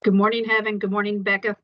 Good morning, Heaven. Good morning, Becca.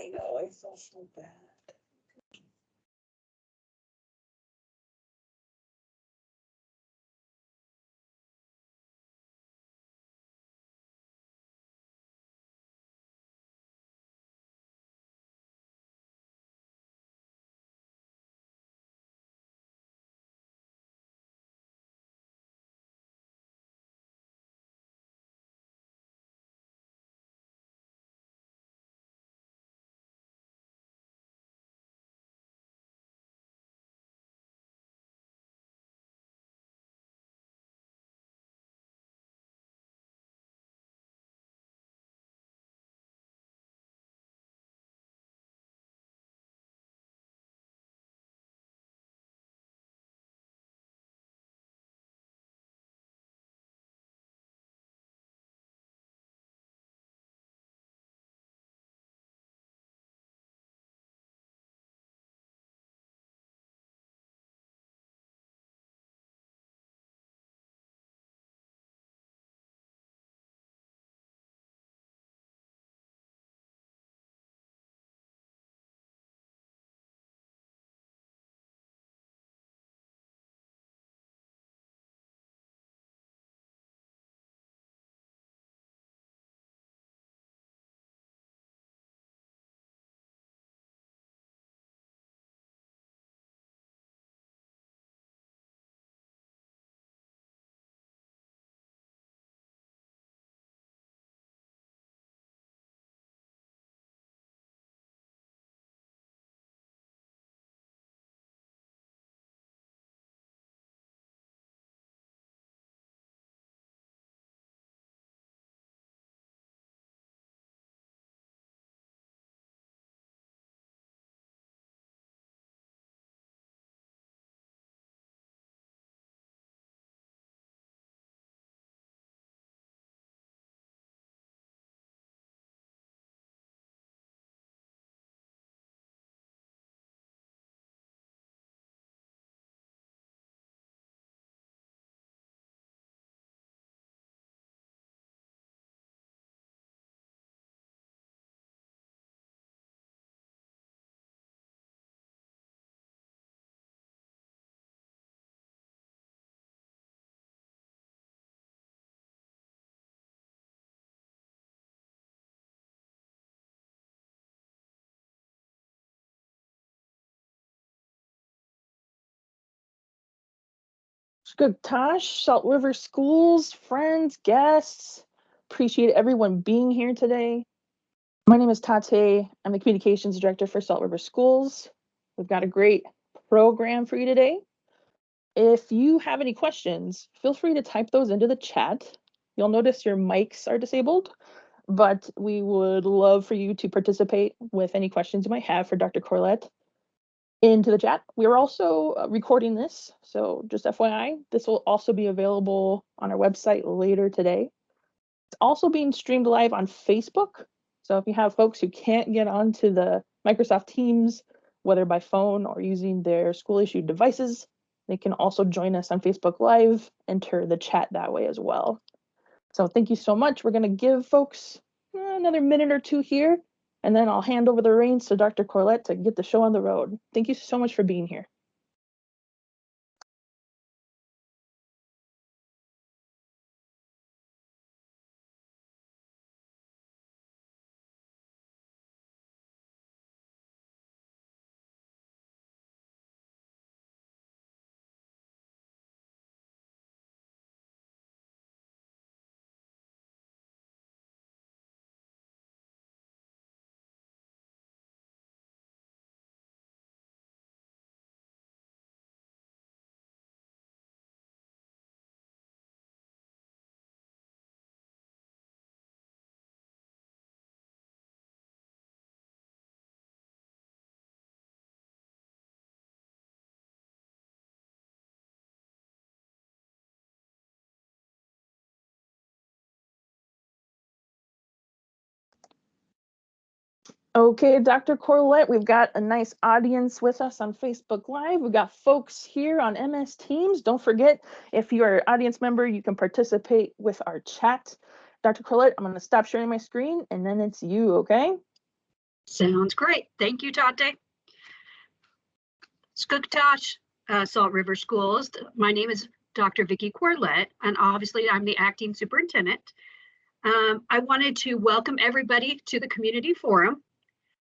I know, I feel so bad. Good, Tosh, Salt River Schools, friends, guests. Appreciate everyone being here today. My name is Tate. I'm the Communications Director for Salt River Schools. We've got a great program for you today. If you have any questions, feel free to type those into the chat. You'll notice your mics are disabled, but we would love for you to participate with any questions you might have for Dr. Corlett into the chat. We're also recording this, so just FYI, this will also be available on our website later today. It's also being streamed live on Facebook, so if you have folks who can't get onto the Microsoft Teams, whether by phone or using their school-issued devices, they can also join us on Facebook Live, enter the chat that way as well. So thank you so much. We're going to give folks another minute or two here, and then I'll hand over the reins to Dr. Corlett to get the show on the road. Thank you so much for being here. Okay, Dr. Corlett, we've got a nice audience with us on Facebook Live. We've got folks here on MS Teams. Don't forget, if you're an audience member, you can participate with our chat. Dr. Corlett, I'm going to stop sharing my screen, and then it's you, okay? Sounds great. Thank you, Tate. Skuktash, Salt River Schools. My name is Dr. Vicky Corlett, and obviously I'm the acting superintendent. I wanted to welcome everybody to the community forum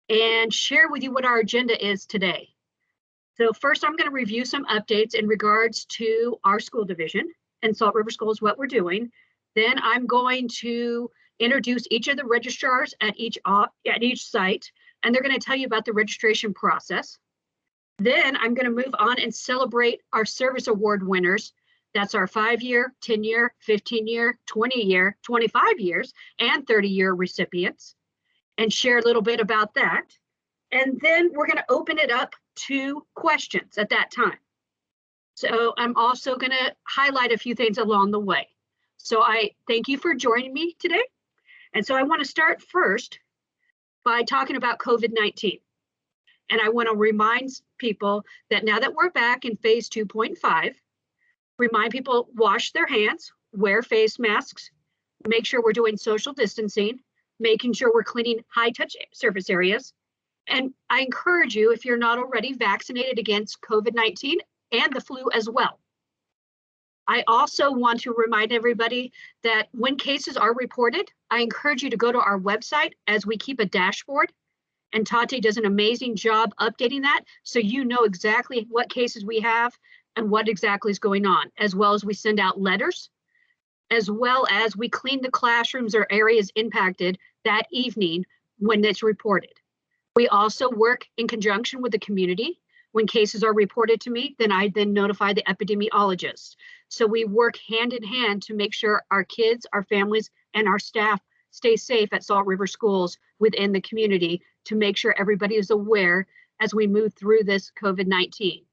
and share with you what our agenda is today. So first, I'm going to review some updates in regards to our school division and Salt River Schools, what we're doing. Then I'm going to introduce each of the registrars at each site, and they're going to tell you about the registration process. Then I'm going to move on and celebrate our service award winners. That's our 5-year, 10-year, 15-year, 20-year, 25 years, and 30-year recipients, and share a little bit about that. And then we're going to open it up to questions at that time. So I'm also going to highlight a few things along the way. So I thank you for joining me today. And so I want to start first by talking about COVID-19. And I want to remind people that now that we're back in phase 2.5, remind people wash their hands, wear face masks, make sure we're doing social distancing, making sure we're cleaning high touch surface areas. And I encourage you, if you're not already vaccinated against COVID-19 and the flu as well. I also want to remind everybody that when cases are reported, I encourage you to go to our website as we keep a dashboard. And Tate does an amazing job updating that, so you know exactly what cases we have and what exactly is going on, as well as we send out letters, as well as we clean the classrooms or areas impacted that evening when it's reported. We also work in conjunction with the community. When cases are reported to me, then I notify the epidemiologist. So we work hand in hand to make sure our kids, our families, and our staff stay safe at Salt River Schools within the community to make sure everybody is aware as we move through this COVID-19.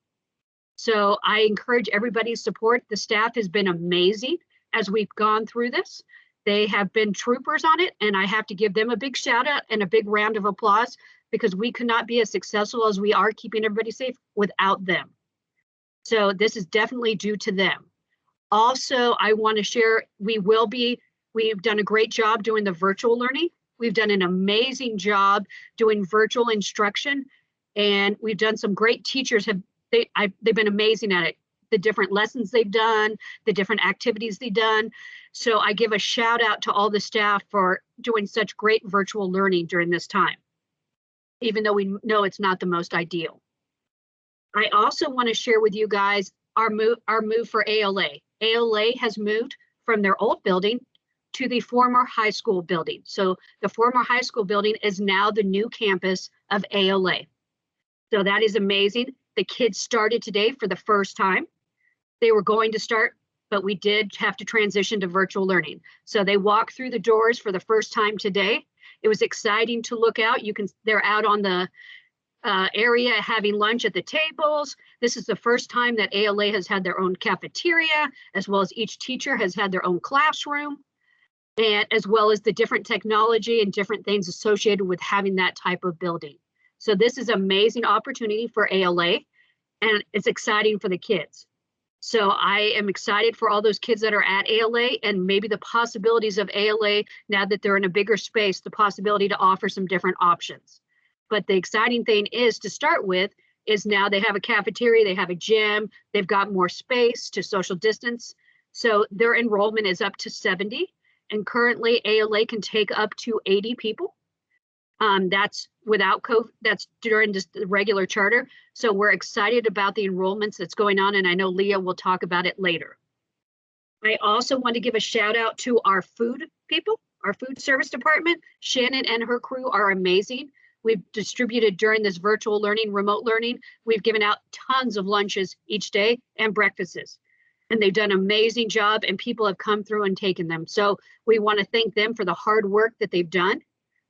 So I encourage everybody's support. The staff has been amazing as we've gone through this. They have been troopers on it, and I have to give them a big shout out and a big round of applause because we could not be as successful as we are keeping everybody safe without them. So this is definitely due to them. Also, I want to share, we've done a great job doing the virtual learning. We've done an amazing job doing virtual instruction, and we've done some great teachers. They've been amazing at it. The different lessons they've done, the different activities they've done. So I give a shout out to all the staff for doing such great virtual learning during this time, even though we know it's not the most ideal. I also want to share with you guys our move for ALA. ALA has moved from their old building to the former high school building. So the former high school building is now the new campus of ALA. So that is amazing. The kids started today for the first time. They were going to start, but we did have to transition to virtual learning. So they walked through the doors for the first time today. It was exciting to look out. They're out on the area having lunch at the tables. This is the first time that ALA has had their own cafeteria, as well as each teacher has had their own classroom, and as well as the different technology and different things associated with having that type of building. So this is an amazing opportunity for ALA, and it's exciting for the kids. So I am excited for all those kids that are at ALA and maybe the possibilities of ALA now that they're in a bigger space, the possibility to offer some different options. But the exciting thing is to start with is now they have a cafeteria, they have a gym, they've got more space to social distance. So their enrollment is up to 70, and currently ALA can take up to 80 people. That's without COVID, that's during just the regular charter. So we're excited about the enrollments that's going on, and I know Leah will talk about it later. I also want to give a shout out to our food people, our food service department. Shannon and her crew are amazing. We've distributed during this virtual learning, remote learning, we've given out tons of lunches each day and breakfasts. And they've done an amazing job, and people have come through and taken them. So we want to thank them for the hard work that they've done,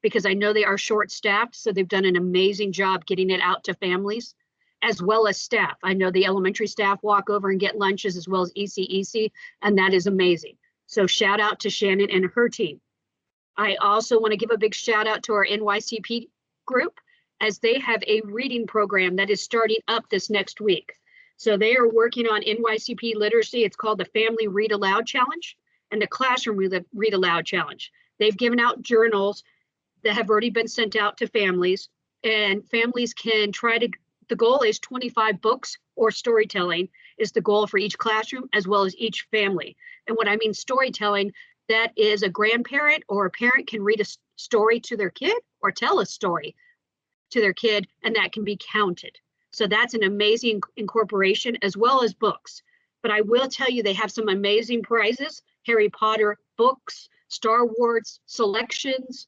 because I know they are short-staffed, so they've done an amazing job getting it out to families, as well as staff. I know the elementary staff walk over and get lunches, as well as ECEC, and that is amazing. So shout out to Shannon and her team. I also want to give a big shout out to our NYCP group, as they have a reading program that is starting up this next week. So they are working on NYCP literacy. It's called the Family Read Aloud Challenge and the Classroom Read Aloud Challenge. They've given out journals that have already been sent out to families, and families can try to, the goal is 25 books or storytelling is the goal for each classroom as well as each family. And what I mean storytelling, that is a grandparent or a parent can read a story to their kid or tell a story to their kid, and that can be counted. So that's an amazing incorporation as well as books. But I will tell you, they have some amazing prizes, Harry Potter books, Star Wars selections,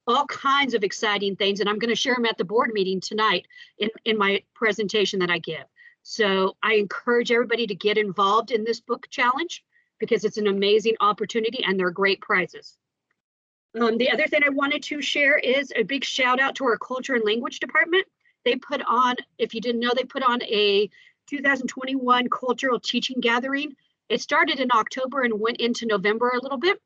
all kinds of exciting things. And I'm going to share them at the board meeting tonight in my presentation that I give. So I encourage everybody to get involved in this book challenge because it's an amazing opportunity and they're great prizes. The other thing I wanted to share is a big shout out to our culture and language department. They put on, if you didn't know, they put on a 2021 cultural teaching gathering. It started in October and went into November a little bit.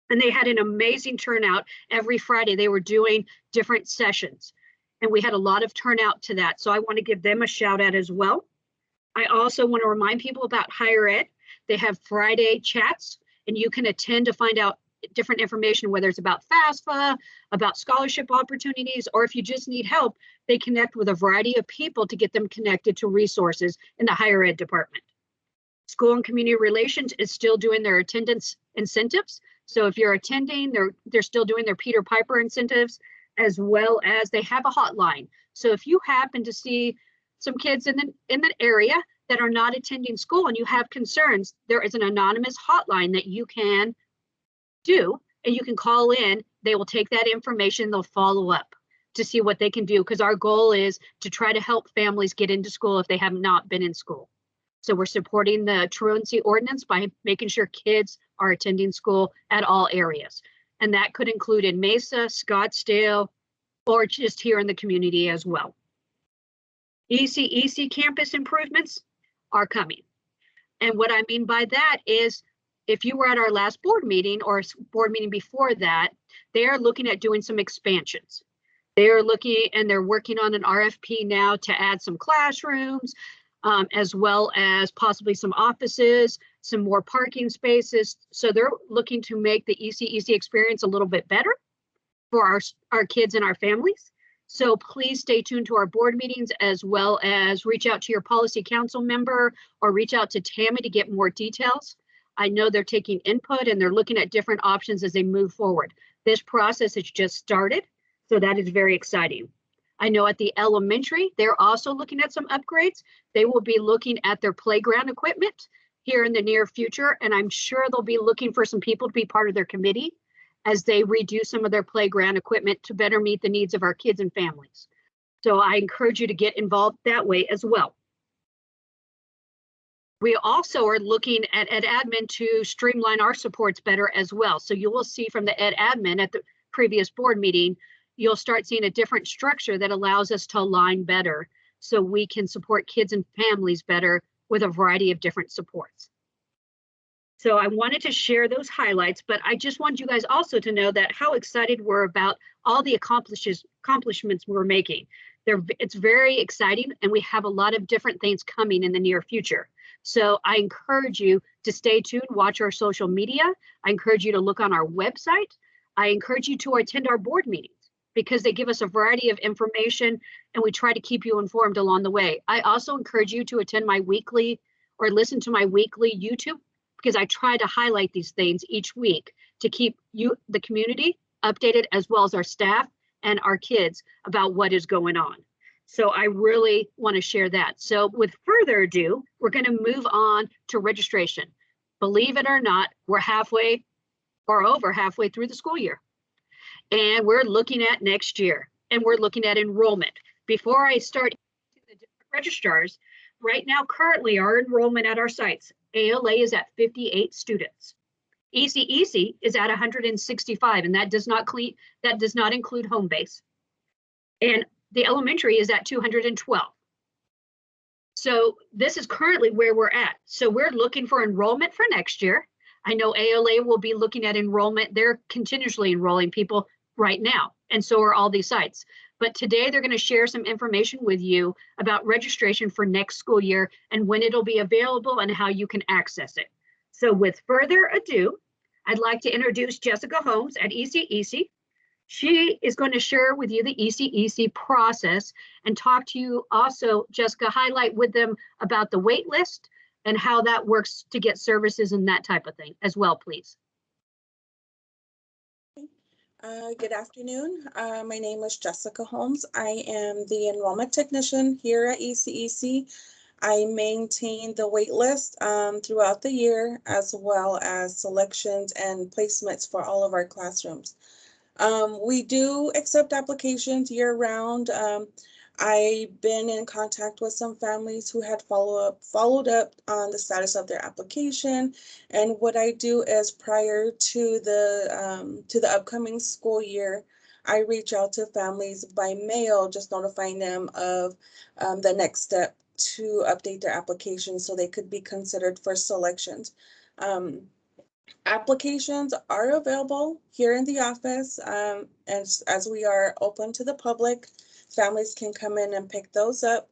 And they had an amazing turnout. Every Friday they were doing different sessions. And we had a lot of turnout to that. So I want to give them a shout out as well. I also want to remind people about higher ed. They have Friday chats and you can attend to find out different information, whether it's about FAFSA, about scholarship opportunities, or if you just need help, they connect with a variety of people to get them connected to resources in the higher ed department. School and community relations is still doing their attendance incentives. So if you're attending, they're still doing their Peter Piper incentives, as well as they have a hotline. So if you happen to see some kids in the area that are not attending school and you have concerns, there is an anonymous hotline that you can do, and you can call in. They will take that information, they'll follow up to see what they can do, because our goal is to try to help families get into school if they have not been in school. So we're supporting the truancy ordinance by making sure kids are attending school at all areas. And that could include in Mesa, Scottsdale, or just here in the community as well. ECEC campus improvements are coming. And what I mean by that is, if you were at our last board meeting or board meeting before that, they are looking at doing some expansions. They are looking and they're working on an RFP now to add some classrooms, as well as possibly some offices, some more parking spaces. So they're looking to make the ECEC experience a little bit better for our kids and our families. So please stay tuned to our board meetings, as well as reach out to your policy council member or reach out to Tammy to get more details. I know they're taking input and they're looking at different options as they move forward. This process has just started, so that is very exciting. I know at the elementary, they're also looking at some upgrades. They will be looking at their playground equipment here in the near future, and I'm sure they'll be looking for some people to be part of their committee as they redo some of their playground equipment to better meet the needs of our kids and families. So I encourage you to get involved that way as well. We also are looking at Ed Admin to streamline our supports better as well. So you will see from the Ed Admin at the previous board meeting, you'll start seeing a different structure that allows us to align better so we can support kids and families better with a variety of different supports. So I wanted to share those highlights, but I just want you guys also to know that how excited we're about all the accomplishments we're making. It's very exciting, and we have a lot of different things coming in the near future. So I encourage you to stay tuned, watch our social media. I encourage you to look on our website. I encourage you to attend our board meetings because they give us a variety of information and we try to keep you informed along the way. I also encourage you to attend my weekly or listen to my weekly YouTube, because I try to highlight these things each week to keep you, the community, updated, as well as our staff and our kids about what is going on. So I really want to share that. So with further ado, we're going to move on to registration. Believe it or not, we're halfway or over halfway through the school year. And we're looking at next year, and we're looking at enrollment. Before I start the different registrars, right now, currently our enrollment at our sites, ALA is at 58 students. ECEC is at 165, and that does not include home base. And the elementary is at 212. So this is currently where we're at. So we're looking for enrollment for next year. I know ALA will be looking at enrollment. They're continuously enrolling people right now, and so are all these sites. But today they're going to share some information with you about registration for next school year and when it'll be available and how you can access it. So with further ado, I'd like to introduce Jessica Holmes at ECEC. She is going to share with you the ECEC process and talk to you also, Jessica, highlight with them about the wait list and how that works to get services and that type of thing as well, please. Good afternoon. My name is Jessica Holmes. I am the enrollment technician here at ECEC. I maintain the wait list throughout the year, as well as selections and placements for all of our classrooms. We do accept applications year round. I've been in contact with some families who had followed up on the status of their application. And what I do is, prior to the upcoming school year, I reach out to families by mail, just notifying them of the next step to update their application so they could be considered for selections. Applications are available here in the office, as we are open to the public. Families can come in and pick those up.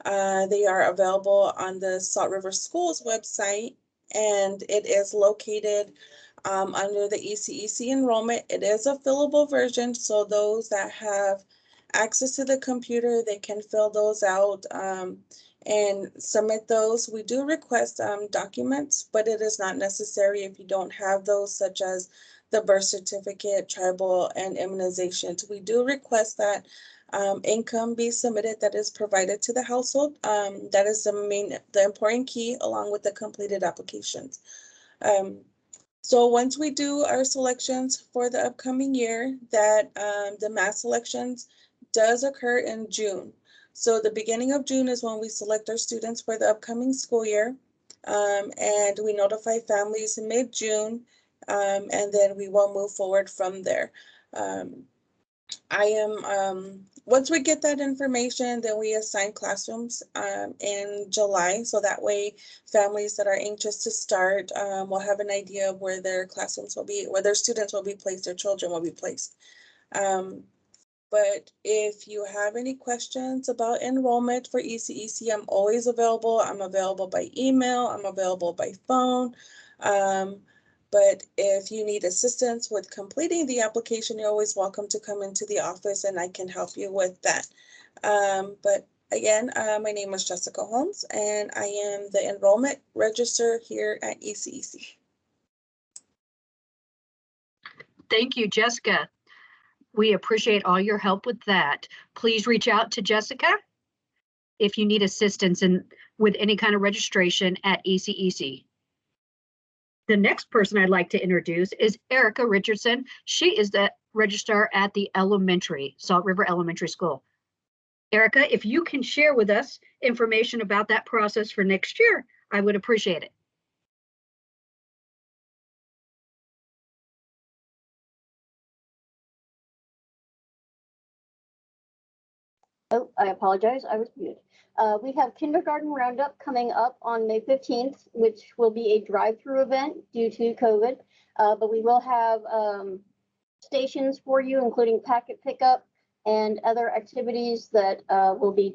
They are available on the Salt River Schools website, and it is located under the ECEC enrollment. It is a fillable version, so those that have access to the computer, they can fill those out and submit those. We do request documents, but it is not necessary if you don't have those, such as the birth certificate, tribal, and immunizations. We do request that income be submitted that is provided to the household. That is the important key, along with the completed applications. So once we do our selections for the upcoming year, that the mass selections does occur in June. So the beginning of June is when we select our students for the upcoming school year, and we notify families in mid-June, and then we will move forward from there. Once we get that information, then we assign classrooms in July, so that way families that are anxious to start will have an idea of where their classrooms will be, where their students will be placed, their children will be placed. But if you have any questions about enrollment for ECEC, I'm always available. I'm available by email, I'm available by phone. But if you need assistance with completing the application, you're always welcome to come into the office and I can help you with that. But again, my name is Jessica Holmes and I am the enrollment register here at ECEC. Thank you, Jessica. We appreciate all your help with that. Please reach out to Jessica if you need assistance with any kind of registration at ECEC. The next person I'd like to introduce is Erica Richardson. She is the registrar at the Salt River Elementary School. Erica, if you can share with us information about that process for next year, I would appreciate it. Oh, I apologize, I was muted. We have Kindergarten Roundup coming up on May 15th, which will be a drive-through event due to COVID, but we will have stations for you, including packet pickup and other activities that will be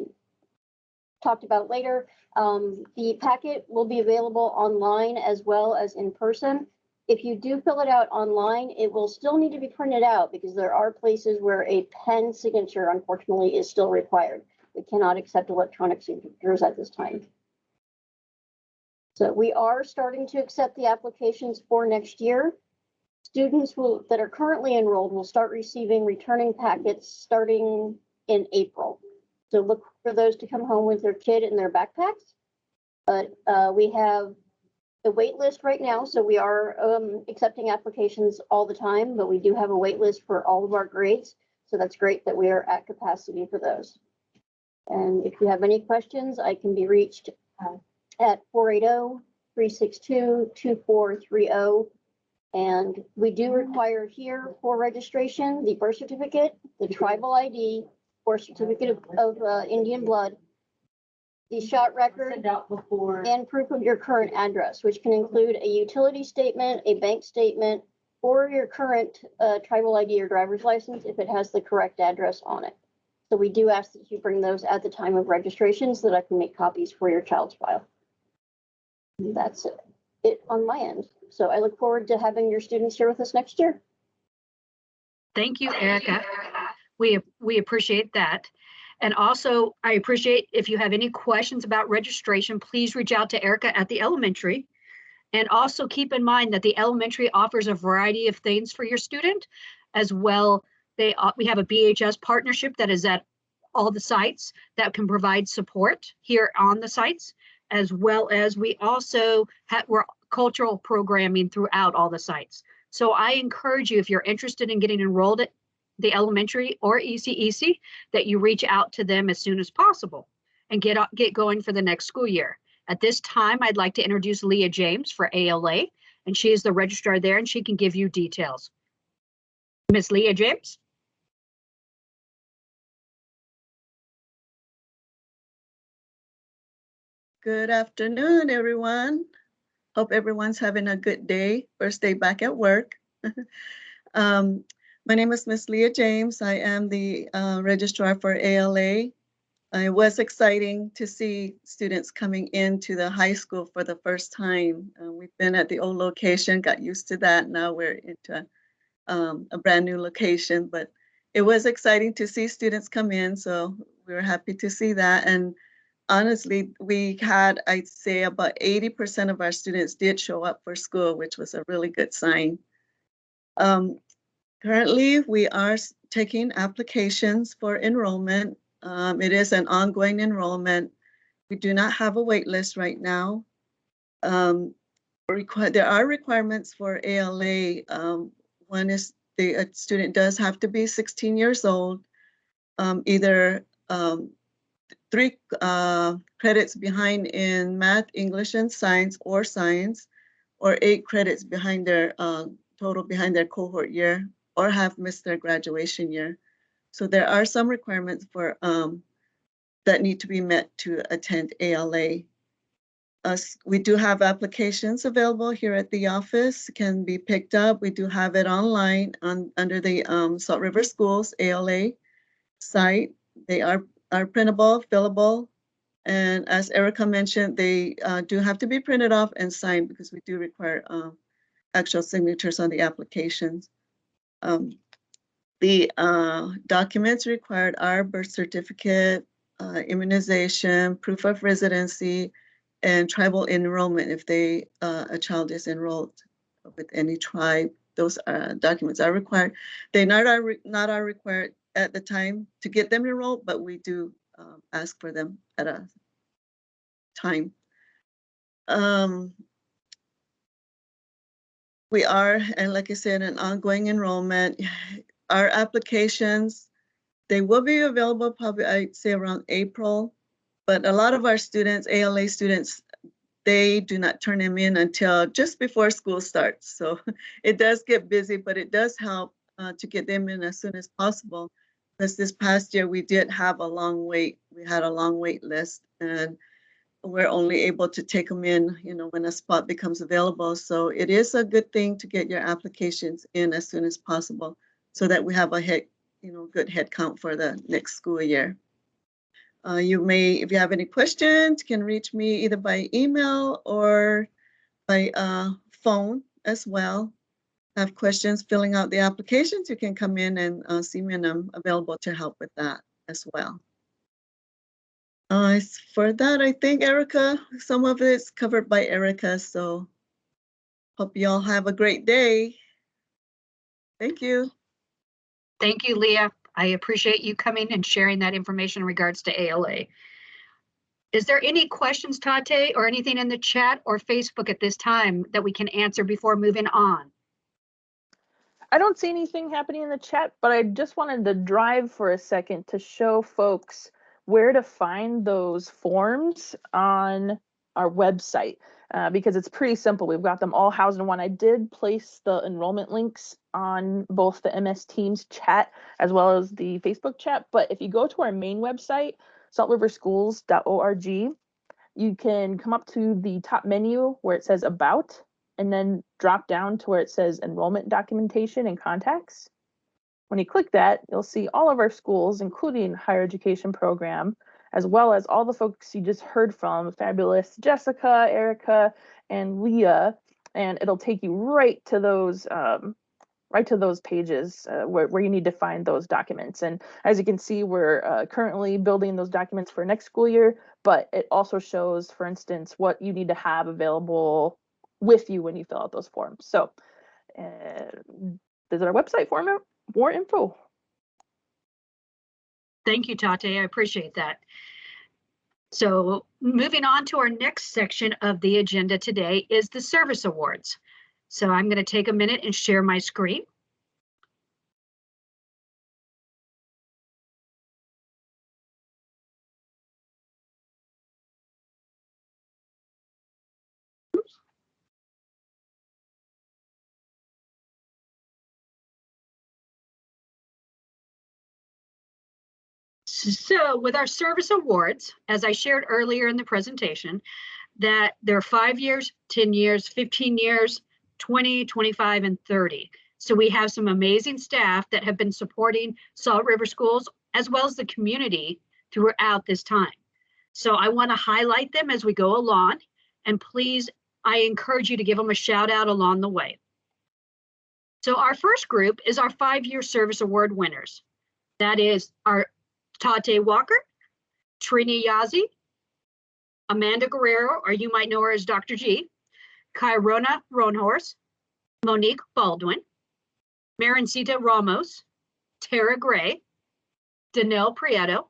talked about later. The packet will be available online as well as in person. If you do fill it out online, it will still need to be printed out because there are places where a pen signature, unfortunately, is still required. We cannot accept electronic signatures at this time. So we are starting to accept the applications for next year. Students that are currently enrolled will start receiving returning packets starting in April. So look for those to come home with their kid in their backpacks. But we have the wait list right now, so we are accepting applications all the time, but we do have a wait list for all of our grades. So that's great that we are at capacity for those. And if you have any questions, I can be reached at 480-362-2430. And we do require here for registration, the birth certificate, the tribal ID, or certificate of Indian blood, the shot record, and proof of your current address, which can include a utility statement, a bank statement, or your current tribal ID or driver's license if it has the correct address on it. So we do ask that you bring those at the time of registration so that I can make copies for your child's file. And that's it on my end. So I look forward to having your students here with us next year. Thank you, Erica. We appreciate that. And also, I appreciate if you have any questions about registration, please reach out to Erica at the elementary. And also keep in mind that the elementary offers a variety of things for your student as well. We have a BHS partnership that is at all the sites that can provide support here on the sites, as well as we also have cultural programming throughout all the sites. So I encourage you, if you're interested in getting enrolled at the elementary or ECEC, that you reach out to them as soon as possible and get going for the next school year. At this time, I'd like to introduce Leah James for ALA, and she is the registrar there, and she can give you details. Miss Leah James. Good afternoon, everyone. Hope everyone's having a good day. First day back at work. My name is Miss Leah James. I am the registrar for ALA. It was exciting to see students coming into the high school for the first time. We've been at the old location, got used to that. Now we're into a brand new location, but it was exciting to see students come in. So we were happy to see that. And honestly, we had, I'd say about 80% of our students did show up for school, which was a really good sign. Currently, we are taking applications for enrollment. It is an ongoing enrollment. We do not have a wait list right now. There are requirements for ALA. One is the student does have to be 16 years old, either 3 credits behind in math, English, and science, or 8 credits behind their total behind their cohort year, or have missed their graduation year. So there are some requirements for that need to be met to attend ALA. We do have applications available here at the office, can be picked up. We do have it online under the Salt River Schools ALA site. They are printable, fillable, and as Erica mentioned, they do have to be printed off and signed because we do require actual signatures on the applications. The documents required are birth certificate, immunization, proof of residency, and tribal enrollment if a child is enrolled with any tribe. Those documents are required. They not are required at the time to get them enrolled, but we do ask for them at a time. We are, and like I said, an ongoing enrollment. Our applications, they will be available probably, I'd say, around April, but a lot of our students, ALA students, they do not turn them in until just before school starts. So it does get busy, but it does help to get them in as soon as possible. Because this past year we did have a long wait. We had a long wait list, and we're only able to take them in, when a spot becomes available. So it is a good thing to get your applications in as soon as possible, so that we have a good head count for the next school year. You may, if you have any questions, can reach me either by email or by phone as well. Have questions filling out the applications, you can come in and see me, and I'm available to help with that as well. For that, I think Erica, some of it's covered by Erica, so hope you all have a great day. Thank you. Thank you, Leah. I appreciate you coming and sharing that information in regards to ALA. Is there any questions, Tate, or anything in the chat or Facebook at this time that we can answer before moving on? I don't see anything happening in the chat, but I just wanted to drive for a second to show folks where to find those forms on our website, because it's pretty simple. We've got them all housed in one. I did place the enrollment links on both the MS Teams chat as well as the Facebook chat, but if you go to our main website, saltriverschools.org, you can come up to the top menu where it says About, and then drop down to where it says Enrollment Documentation and Contacts. When you click that, you'll see all of our schools, including higher education program, as well as all the folks you just heard from, fabulous Jessica, Erica, and Leah, and it'll take you right to those right to those pages where you need to find those documents. And as you can see, we're currently building those documents for next school year, but it also shows, for instance, what you need to have available with you when you fill out those forms. So visit our website for more info. Thank you, Tate. I appreciate that. So moving on to our next section of the agenda today is the service awards. So I'm going to take a minute and share my screen. So with our service awards, as I shared earlier in the presentation, that there are 5 years, 10 years, 15 years, 20, 25, and 30. So we have some amazing staff that have been supporting Salt River Schools as well as the community throughout this time. So I want to highlight them as we go along, and please, I encourage you to give them a shout out along the way. So our first group is our 5-year service award winners. That is our Tate Walker, Trini Yazzie, Amanda Guerrero, or you might know her as Dr. G, Kyrona Roanhorse, Monique Baldwin, Marincita Ramos, Tara Gray, Danelle Prieto,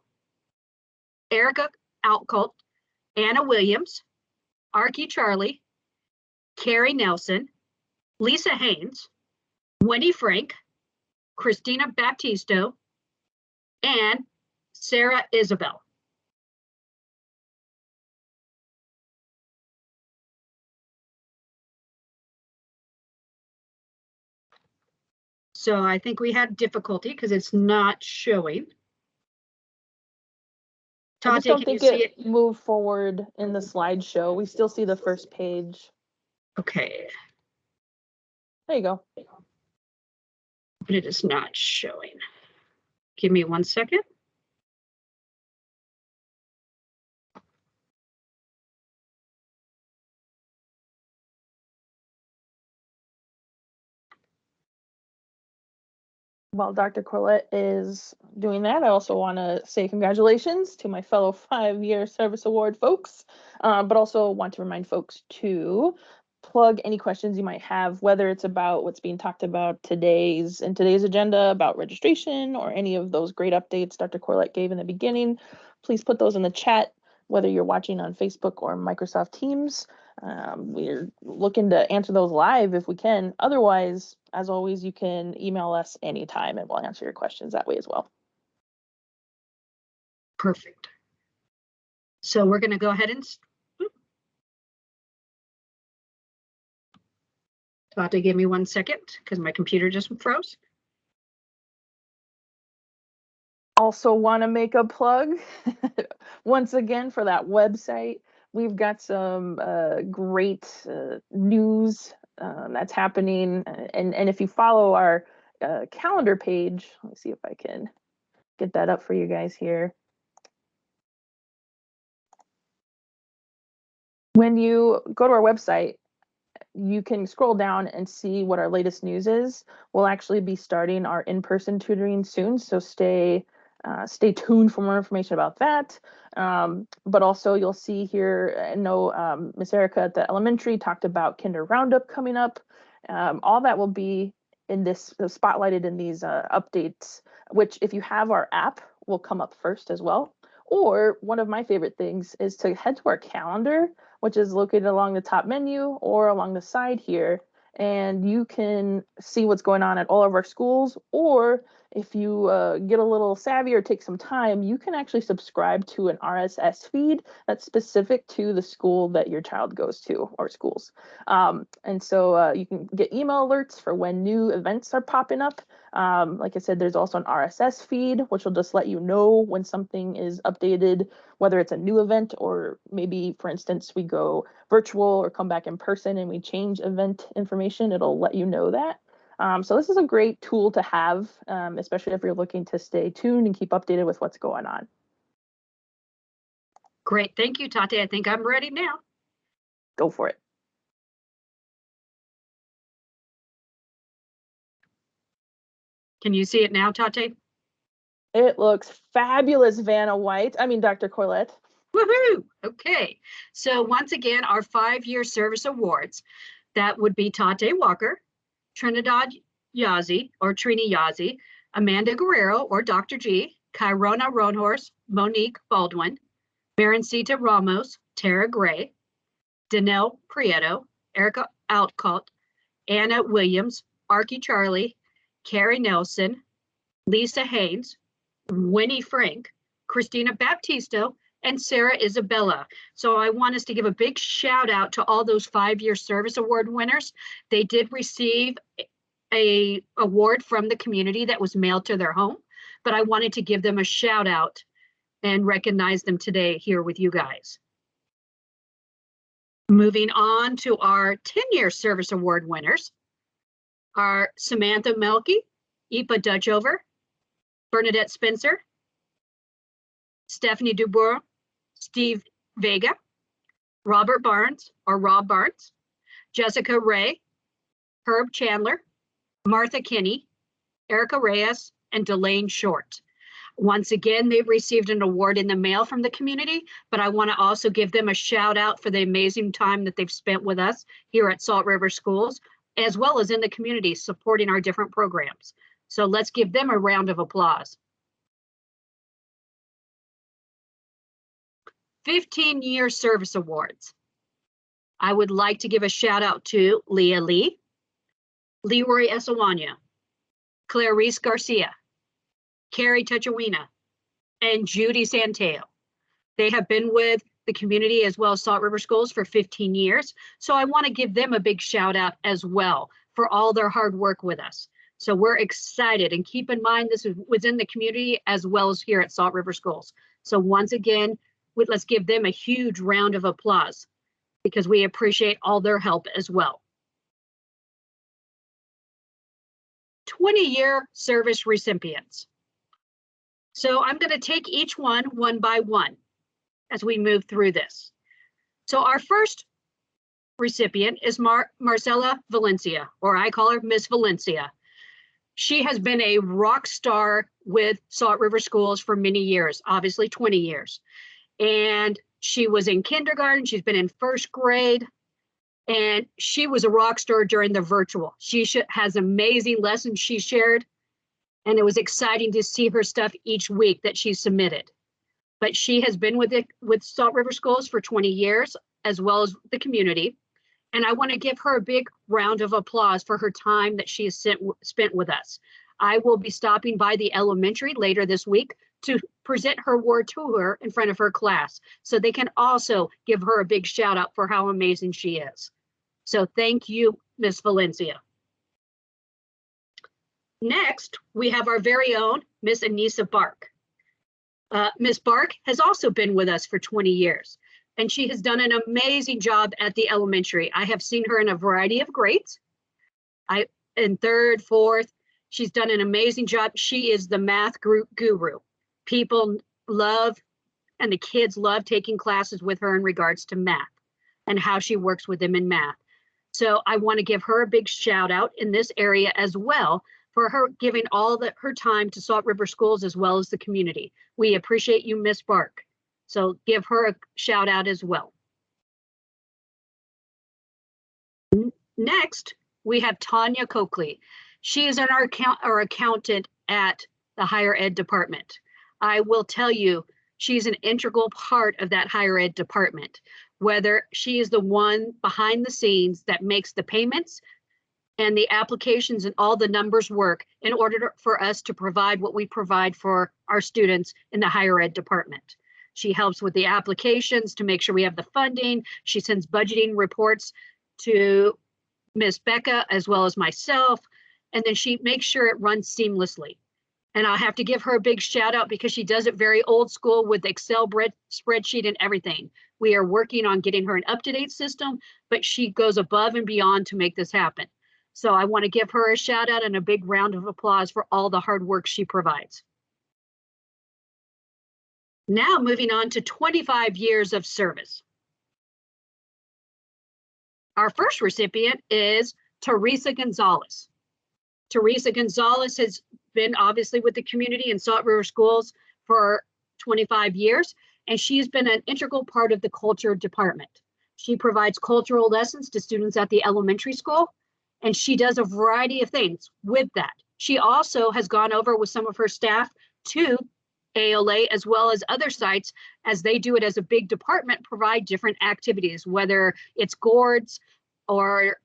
Erica Outcult, Anna Williams, Arky Charlie, Carrie Nelson, Lisa Haynes, Wendy Frank, Christina Baptisto, and Sarah Isabel. So I think we had difficulty because it's not showing. I just Tate, don't can you think see it? moved forward in the slideshow. We still see the first page. Okay, There you go. but it is not showing. Give me 1 second. While Dr. Corlett is doing that, I also want to say congratulations to my fellow 5-year service award folks, but also want to remind folks to plug any questions you might have, whether it's about what's being talked about in today's agenda about registration or any of those great updates Dr. Corlett gave in the beginning. Please put those in the chat, whether you're watching on Facebook or Microsoft Teams. We're looking to answer those live if we can. Otherwise, as always, you can email us anytime and we'll answer your questions that way as well. Perfect. So we're going to go ahead and Tate, give me 1 second because my computer just froze. Also want to make a plug once again for that website. We've got some great news that's happening. And if you follow our calendar page, let me see if I can get that up for you guys here. When you go to our website, you can scroll down and see what our latest news is. We'll actually be starting our in-person tutoring soon, so stay tuned for more information about that. But also you'll see here, I know Miss Erica at the elementary talked about Kinder Roundup coming up. All that will be in this spotlighted in these updates, which if you have our app will come up first as well. Or one of my favorite things is to head to our calendar, which is located along the top menu or along the side here. And you can see what's going on at all of our schools, or if you get a little savvy or take some time, you can actually subscribe to an RSS feed that's specific to the school that your child goes to or schools. And so you can get email alerts for when new events are popping up. Like I said, there's also an RSS feed, which will just let you know when something is updated, whether it's a new event or maybe, for instance, we go virtual or come back in person and we change event information. It'll let you know that. So this is a great tool to have, especially if you're looking to stay tuned and keep updated with what's going on. Great. Thank you, Tate. I think I'm ready now. Go for it. Can you see it now, Tate? It looks fabulous, Dr. Corlett. Woohoo! Okay, so once again, our 5-year service awards, that would be Tate Walker, Trinidad Yazzie or Trini Yazzie, Amanda Guerrero or Dr. G, Kyrona Roanhorse, Monique Baldwin, Marincita Ramos, Tara Gray, Danelle Prieto, Erica Outcalt, Anna Williams, Arky Charlie, Carrie Nelson, Lisa Haynes, Winnie Frank, Christina Baptisto, and Sarah Isabella. So I want us to give a big shout out to all those 5-year service award winners. They did receive a award from the community that was mailed to their home, but I wanted to give them a shout out and recognize them today here with you guys. Moving on to our 10-year service award winners are Samantha Melky, Ipa Dutchover, Bernadette Spencer, Stephanie Dubois, Steve Vega, Robert Barnes or Rob Barnes, Jessica Ray, Herb Chandler, Martha Kinney, Erica Reyes, and Delane Short. Once again, they've received an award in the mail from the community, but I want to also give them a shout out for the amazing time that they've spent with us here at Salt River Schools, as well as in the community supporting our different programs. So let's give them a round of applause. 15-year service awards. I would like to give a shout out to Leah Lee, Leroy Esawanya, Clarice Garcia, Carrie Techawina, and Judy Santeo. They have been with the community as well as Salt River Schools for 15 years. So I want to give them a big shout out as well for all their hard work with us. So we're excited, and keep in mind this is within the community as well as here at Salt River Schools. So once again, let's give them a huge round of applause because we appreciate all their help as well. 20-year service recipients. So I'm going to take each one by one as we move through this. So our first recipient is Marcela Valencia, or I call her Miss Valencia. She has been a rock star with Salt River Schools for many years, obviously 20 years. And she was in kindergarten, she's been in first grade, and she was a rock star during the virtual. She has amazing lessons she shared, and it was exciting to see her stuff each week that she submitted. But she has been with Salt River Schools for 20 years, as well as the community. And I want to give her a big round of applause for her time that she has spent with us. I will be stopping by the elementary later this week to present her award to her in front of her class, so they can also give her a big shout out for how amazing she is. So thank you, Miss Valencia. Next, we have our very own Miss Anissa Bark. Miss Bark has also been with us for 20 years, and she has done an amazing job at the elementary. I have seen her in a variety of grades. In third, fourth, she's done an amazing job. She is the math guru. People love, and the kids love taking classes with her in regards to math and how she works with them in math. So I want to give her a big shout out in this area as well for her giving all her time to Salt River Schools as well as the community. We appreciate you, Miss Bark. So give her a shout out as well. Next, we have Tanya Coakley. She is our accountant at the higher ed department. I will tell you, she's an integral part of that higher ed department, whether she is the one behind the scenes that makes the payments and the applications and all the numbers work in order for us to provide what we provide for our students in the higher ed department. She helps with the applications to make sure we have the funding. She sends budgeting reports to Ms. Becca as well as myself, and then she makes sure it runs seamlessly. And I'll have to give her a big shout out because she does it very old school with Excel spreadsheet and everything. We are working on getting her an up-to-date system, but she goes above and beyond to make this happen. So I want to give her a shout out and a big round of applause for all the hard work she provides. Now moving on to 25 years of service. Our first recipient is Teresa Gonzalez. Teresa Gonzalez has been obviously with the community in Salt River Schools for 25 years, and she's been an integral part of the culture department. She provides cultural lessons to students at the elementary school, and she does a variety of things with that. She also has gone over with some of her staff to ALA as well as other sites, as they do it as a big department, provide different activities, whether it's gourds or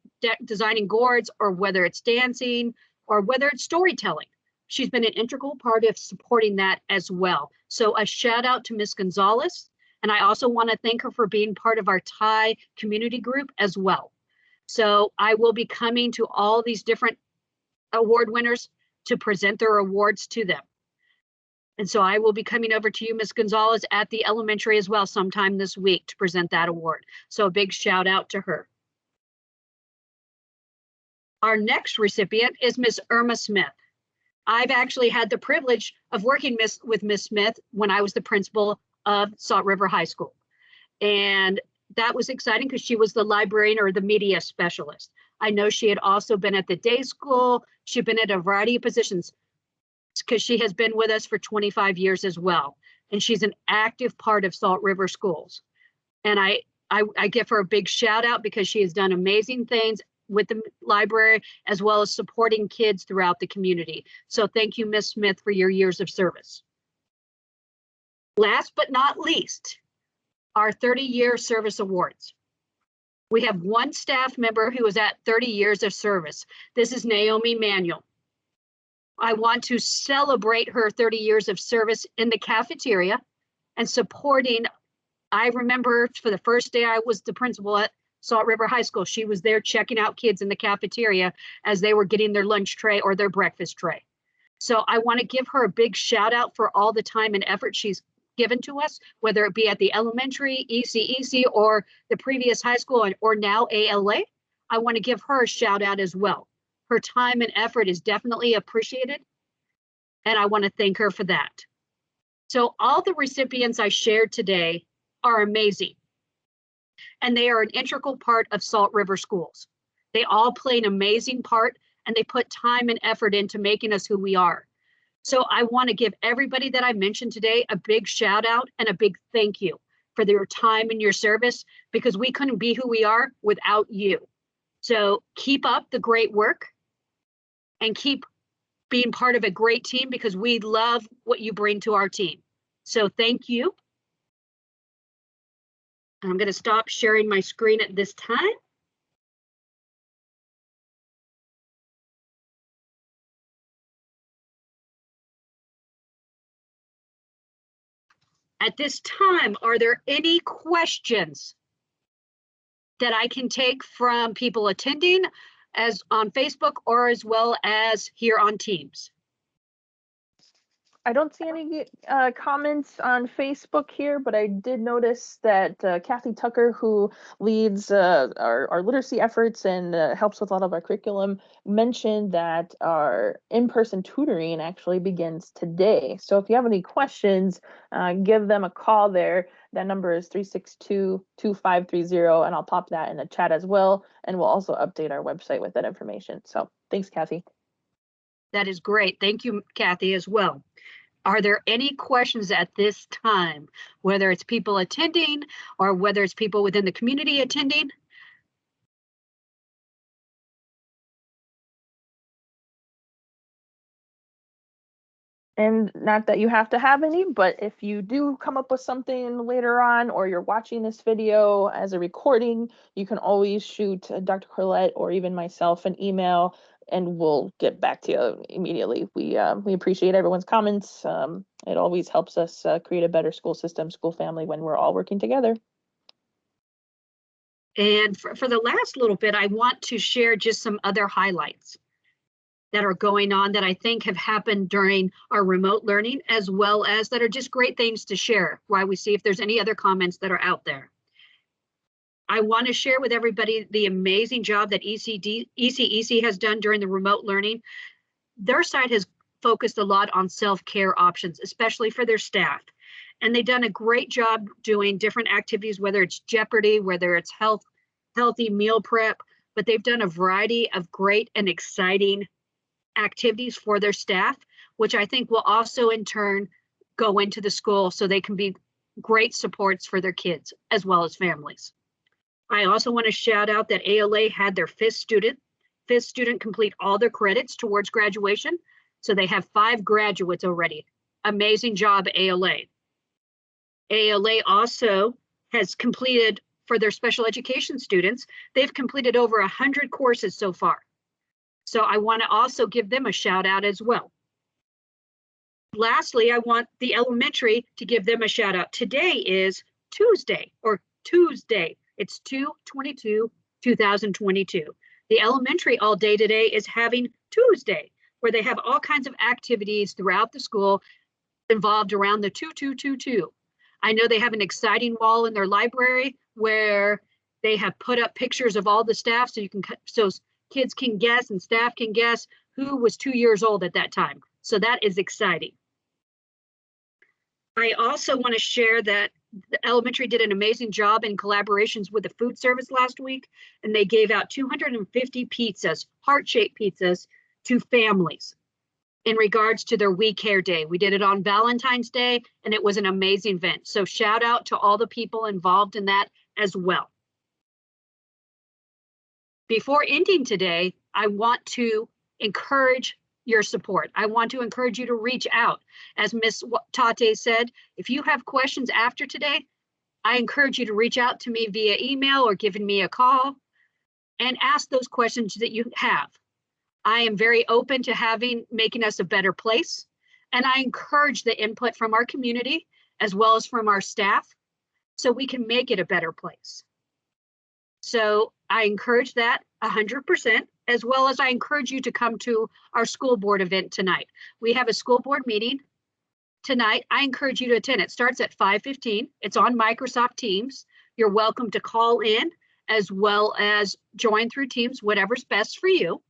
designing gourds, or whether it's dancing, or whether it's storytelling. She's been an integral part of supporting that as well. So a shout out to Ms. Gonzalez. And I also want to thank her for being part of our Thai community group as well. So I will be coming to all these different award winners to present their awards to them. And so I will be coming over to you, Ms. Gonzalez, at the elementary as well sometime this week to present that award. So a big shout out to her. Our next recipient is Ms. Irma Smith. I've actually had the privilege of working with Ms. Smith when I was the principal of Salt River High School. And that was exciting because she was the librarian or the media specialist. I know she had also been at the day school. She'd been at a variety of positions because she has been with us for 25 years as well. And she's an active part of Salt River Schools. And I give her a big shout out because she has done amazing things with the library, as well as supporting kids throughout the community. So thank you, Ms. Smith, for your years of service. Last but not least, our 30-year service awards. We have one staff member who is at 30 years of service. This is Naomi Manuel. I want to celebrate her 30 years of service in the cafeteria and supporting. I remember for the first day I was the principal at Salt River High School, she was there checking out kids in the cafeteria as they were getting their lunch tray or their breakfast tray. So I want to give her a big shout out for all the time and effort she's given to us, whether it be at the elementary, ECEC, or the previous high school, or now ALA. I want to give her a shout out as well. Her time and effort is definitely appreciated, and I want to thank her for that. So all the recipients I shared today are amazing, and they are an integral part of Salt River Schools. They all play an amazing part, and they put time and effort into making us who we are. So I want to give everybody that I mentioned today a big shout out and a big thank you for their time and your service, because we couldn't be who we are without you. So keep up the great work and keep being part of a great team, because we love what you bring to our team. So thank you. I'm going to stop sharing my screen at this time. At this time, are there any questions that I can take from people attending as on Facebook or as well as here on Teams? I don't see any comments on Facebook here, but I did notice that Kathy Tucker, who leads our literacy efforts and helps with a lot of our curriculum, mentioned that our in-person tutoring actually begins today. So if you have any questions, give them a call there. That number is 362-2530, and I'll pop that in the chat as well. And we'll also update our website with that information. So thanks, Kathy. That is great. Thank you, Kathy, as well. Are there any questions at this time, whether it's people attending or whether it's people within the community attending? And not that you have to have any, but if you do come up with something later on, or you're watching this video as a recording, you can always shoot Dr. Corlett or even myself an email, and we'll get back to you immediately. We appreciate everyone's comments. It always helps us create a better school system, school family, when we're all working together. And for the last little bit, I want to share just some other highlights that are going on that I think have happened during our remote learning, as well as that are just great things to share while we see if there's any other comments that are out there. I want to share with everybody the amazing job that ECEC has done during the remote learning. Their side has focused a lot on self-care options, especially for their staff. And they've done a great job doing different activities, whether it's Jeopardy, whether it's healthy meal prep, but they've done a variety of great and exciting activities for their staff. which I think will also in turn go into the school so they can be great supports for their kids as well as families. I also want to shout out that ALA had their fifth student complete all their credits towards graduation. So they have 5 graduates already. Amazing job, ALA. ALA also has completed, for their special education students, they've completed over 100 courses so far. So I want to also give them a shout out as well. Lastly, I want the elementary to give them a shout out. Today is Tuesday. It's 2/22/2022. The elementary all day today is having Tuesday, where they have all kinds of activities throughout the school involved around the 2222. I know they have an exciting wall in their library where they have put up pictures of all the staff so kids can guess and staff can guess who was 2 years old at that time. So that is exciting. I also want to share that the elementary did an amazing job in collaborations with the food service last week, and they gave out 250 pizzas, heart-shaped pizzas, to families in regards to their We Care Day. We did it on Valentine's Day, and it was an amazing event. So shout out to all the people involved in that as well. Before ending today, I want to encourage your support. I want to encourage you to reach out. As Ms. Tate said, if you have questions after today, I encourage you to reach out to me via email or giving me a call and ask those questions that you have. I am very open to making us a better place. And I encourage the input from our community as well as from our staff so we can make it a better place. So I encourage that 100%, as well as I encourage you to come to our school board event tonight. We have a school board meeting tonight. I encourage you to attend. It starts at 5:15. It's on Microsoft Teams. You're welcome to call in as well as join through Teams, whatever's best for you.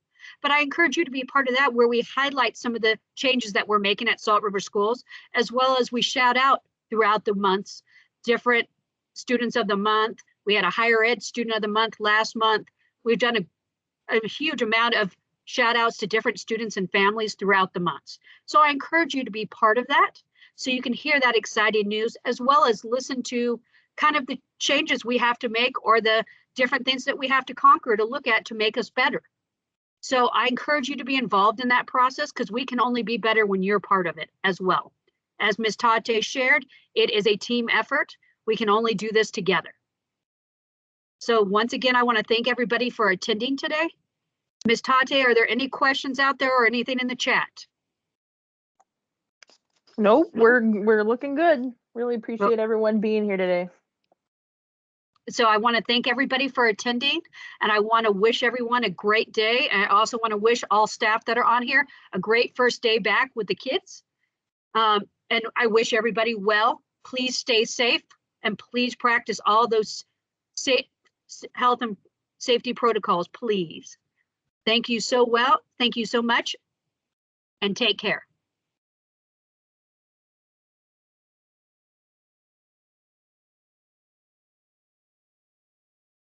But I encourage you to be part of that, where we highlight some of the changes that we're making at Salt River Schools, as well as we shout out throughout the months, different students of the month. We had a higher ed student of the month last month. We've done a huge amount of shout outs to different students and families throughout the months. So I encourage you to be part of that so you can hear that exciting news, as well as listen to kind of the changes we have to make or the different things that we have to conquer to look at to make us better. So I encourage you to be involved in that process, because we can only be better when you're part of it as well. As Ms. Tate shared, it is a team effort. We can only do this together. So once again, I want to thank everybody for attending today. Ms. Tate, are there any questions out there or anything in the chat? Nope, we're looking good. Really appreciate everyone being here today. So I want to thank everybody for attending, and I want to wish everyone a great day. And I also want to wish all staff that are on here a great first day back with the kids. And I wish everybody well. Please stay safe and please practice all those health and safety protocols, please. Thank you so much, and take care.